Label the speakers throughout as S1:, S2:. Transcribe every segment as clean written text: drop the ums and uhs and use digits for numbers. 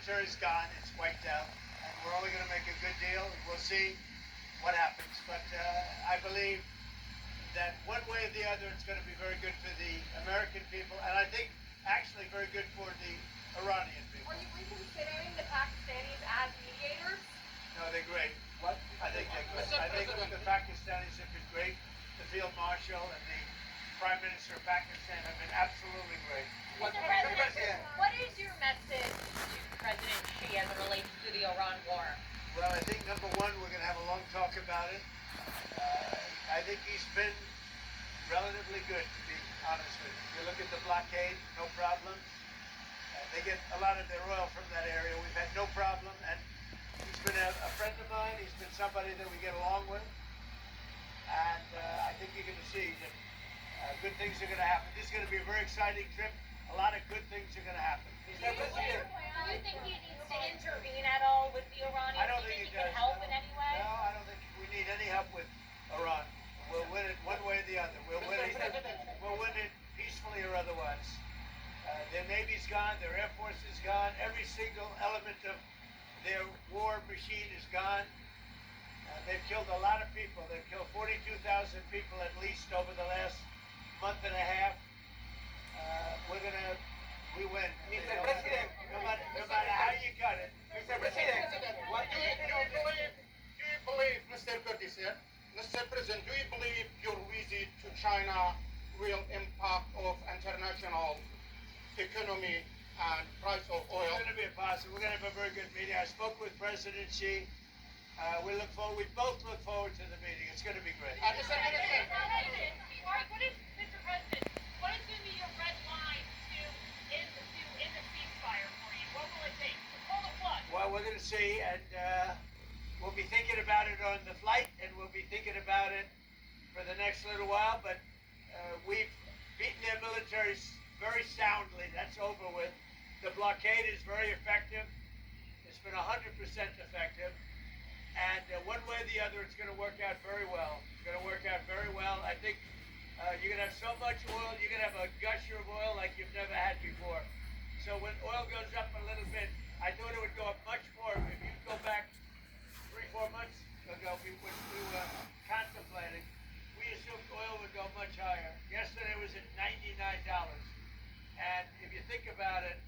S1: military's gone. It's wiped out. And we're only going to make a good deal. We'll see what happens. But I believe that one way or the other, it's going to be very good for the American people. And I think actually very good for the Iranian people.
S2: Are you reconsidering the Pakistanis as mediators?
S1: No, they're great. What? I think they're good. I think the Pakistanis have been great. The Field Marshal and the Prime Minister of Pakistan have been absolutely great.
S2: Mr. President, what is your message to President Xi as it relates to the Iran war?
S1: Well, I think number one, we're going to have a long talk about it. I think he's been relatively good, to be honest with you. You look at the blockade, no problem. They get a lot of their oil from that area. We've had no problem. And he's been a friend of mine. He's been somebody that we get along with. And I think you're going to see that good things are going to happen. This is going to be a very exciting trip. A lot of good things are going to happen.
S2: Do you think he needs to intervene at all with the Iranians?
S1: I don't think he
S2: can
S1: does.
S2: help in any way?
S1: No, I don't think we need any help with Iran. We'll win it one way or the other. We'll win it peacefully or otherwise. Their Navy's gone. Their Air Force is gone. Every single element of their war machine is gone. They've killed a lot of people. They've killed 42,000 people at least over the last month and a half. We win.
S3: Mr. President,
S1: No matter how you cut it.
S3: Mr. President, what
S4: Do you believe, Mr. Curtis, Mr. President, do you believe your visit to China will impact of international economy and price of oil?
S1: It's going to be a positive. We're going to have a very good meeting. I spoke with President Xi. We both look forward to the meeting. It's going to be great.
S2: Mr. President, Mr. President, what is going to be your red line to end the ceasefire for you? What will it take to pull the plug?
S1: Well, we're going to see, and we'll be thinking about it on the flight, and we'll be thinking about it for the next little while. But we've beaten their militaries very soundly. That's over with. The blockade is very effective. It's been 100% effective. And one way or the other, it's going to work out very well. It's going to work out very well. I think you're going to have so much oil, you're going to have a gusher of oil like you've never had before. So when oil goes up a little bit, I thought it would go up much more. If you go back 3-4 months ago, we were contemplating, we assumed oil would go much higher. Yesterday it was at $99. And if you think about it,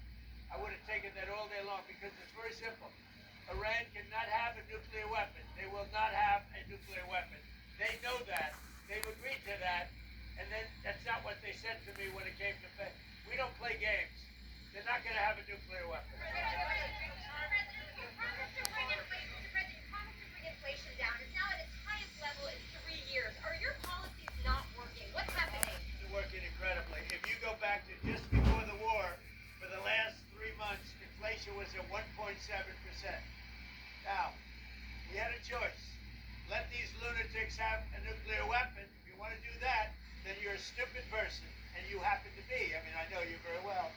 S1: I would have taken that all day long because it's very simple. Iran cannot have a nuclear weapon. They will not have a nuclear weapon. They know that. They've agreed to that. And then that's not what they said to me when it came to pay. We don't play games. They're not going to have a nuclear weapon.
S5: You promised to bring inflation down. It's now at its highest level in 3 years. Are your policies not working? What's happening?
S1: They're working incredibly. If you go back to just before the war, for the last 3 months, inflation was at 1.7%. Now, we had a choice. Let these lunatics have a nuclear weapon. If you want to do that, then you're a stupid person, and you happen to be. I mean, I know you very well.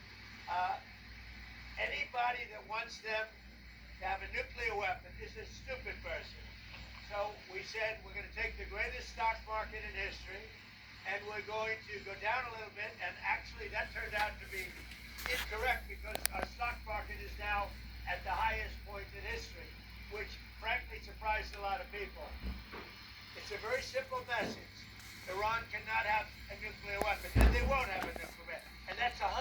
S1: Anybody that wants them to have a nuclear weapon is a stupid person. So we said we're going to take the greatest stock market in history, and we're going to go down a little bit, and actually that turned out to be incorrect because our stock market is now at the highest point in history, which frankly surprised a lot of people. It's a very simple message. Iran cannot have a nuclear weapon, and they won't have a nuclear weapon, and that's 100%.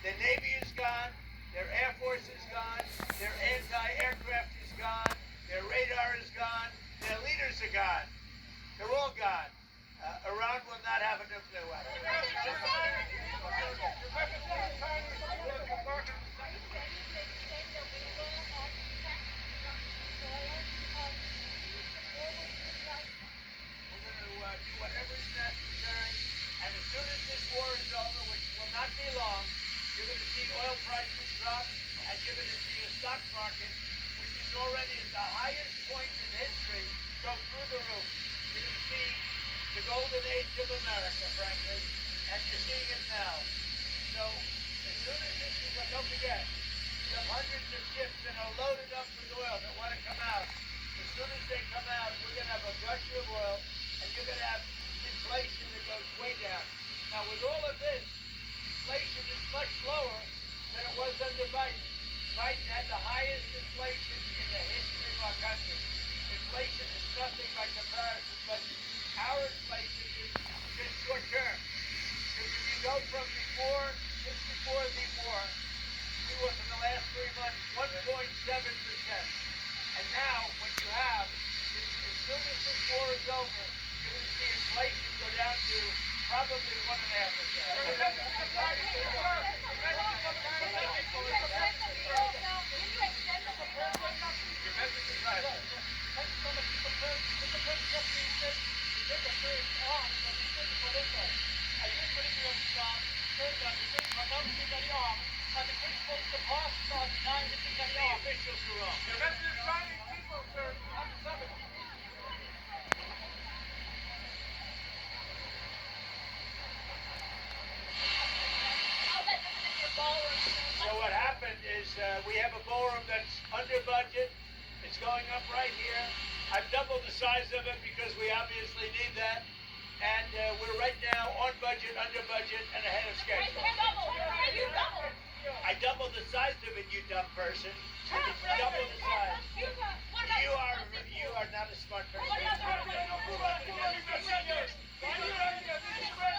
S1: Their Navy is gone, their Air Force is gone, their anti-aircraft is gone, their radar is gone, their leaders are gone. They're all gone. Iran will not have a nuclear weapon. Whatever is necessary, and as soon as this war is over, which will not be long, you're going to see oil prices drop, and you're going to see a stock market, which is already at the highest point in history, go through the roof. You're going to see the golden age of America, frankly, and you're seeing it now. So, as soon as this is, don't forget, you have hundreds of ships that are loaded up with oil that want to come out. As soon as they come out, we're going to have a gush of oil, and you're going to have inflation that goes way down. Now, with all of this, inflation is much lower than it was under Biden. Biden had the highest inflation in the history of our country. Inflation is nothing by comparison, but our inflation is just short term. Because if you go from just before the war, we were for the last 3 months 1.7%. And now what you have is as soon as this war is over, you're going to see inflation go down to probably 1.5%. So what happened is we have a ballroom that's under budget. It's going up right here. I've doubled the size of it because we obviously need that. And we're right now on budget, under budget, and ahead of schedule. I doubled the size of it, you dumb person. Double the size. You are not a smart person.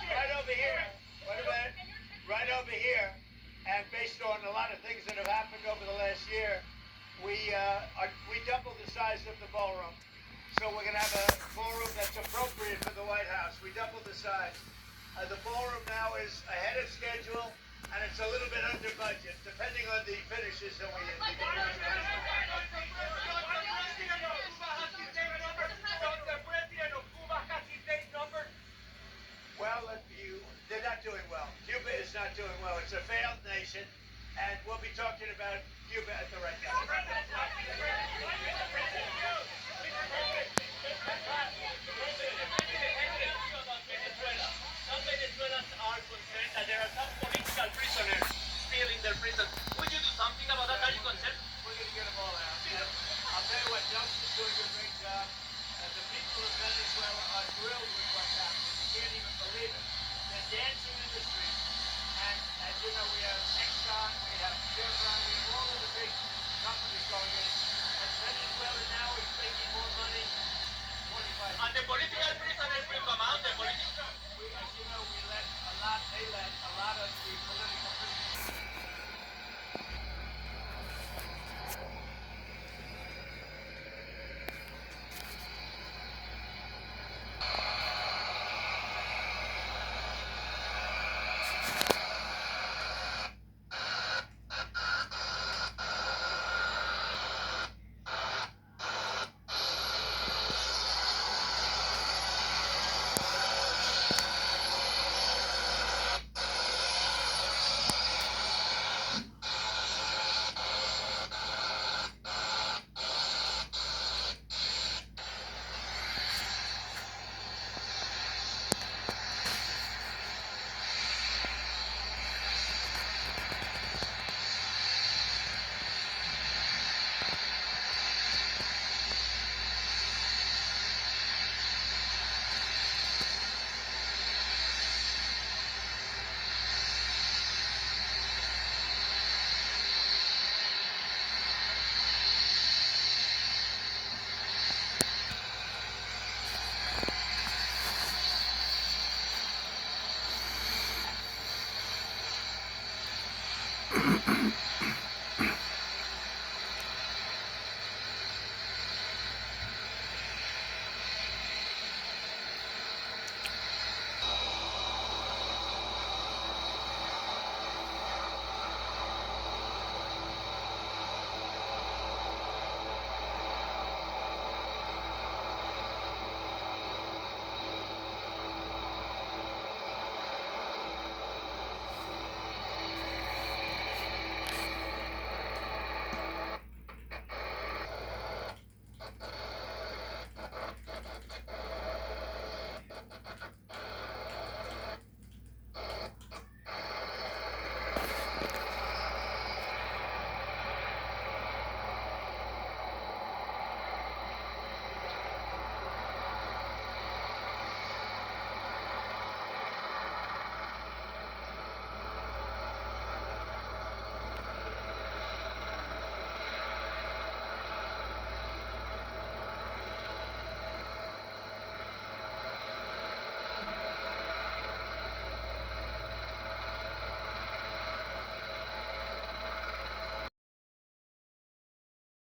S1: Right over here. Wait a minute. Right over here. And based on a lot of things that have happened over the last year, we doubled the size of the ballroom. So we're going to have a ballroom that's appropriate for the White House. We doubled the size. The ballroom now is ahead of schedule, and it's a little bit under budget, depending on the finishes that we get. Well, they're not doing well. Cuba is not doing well. It's a failed nation, and we'll be talking about Cuba at the right time.
S6: Some Venezuelans are concerned that there are some political prisoners still in their prisons.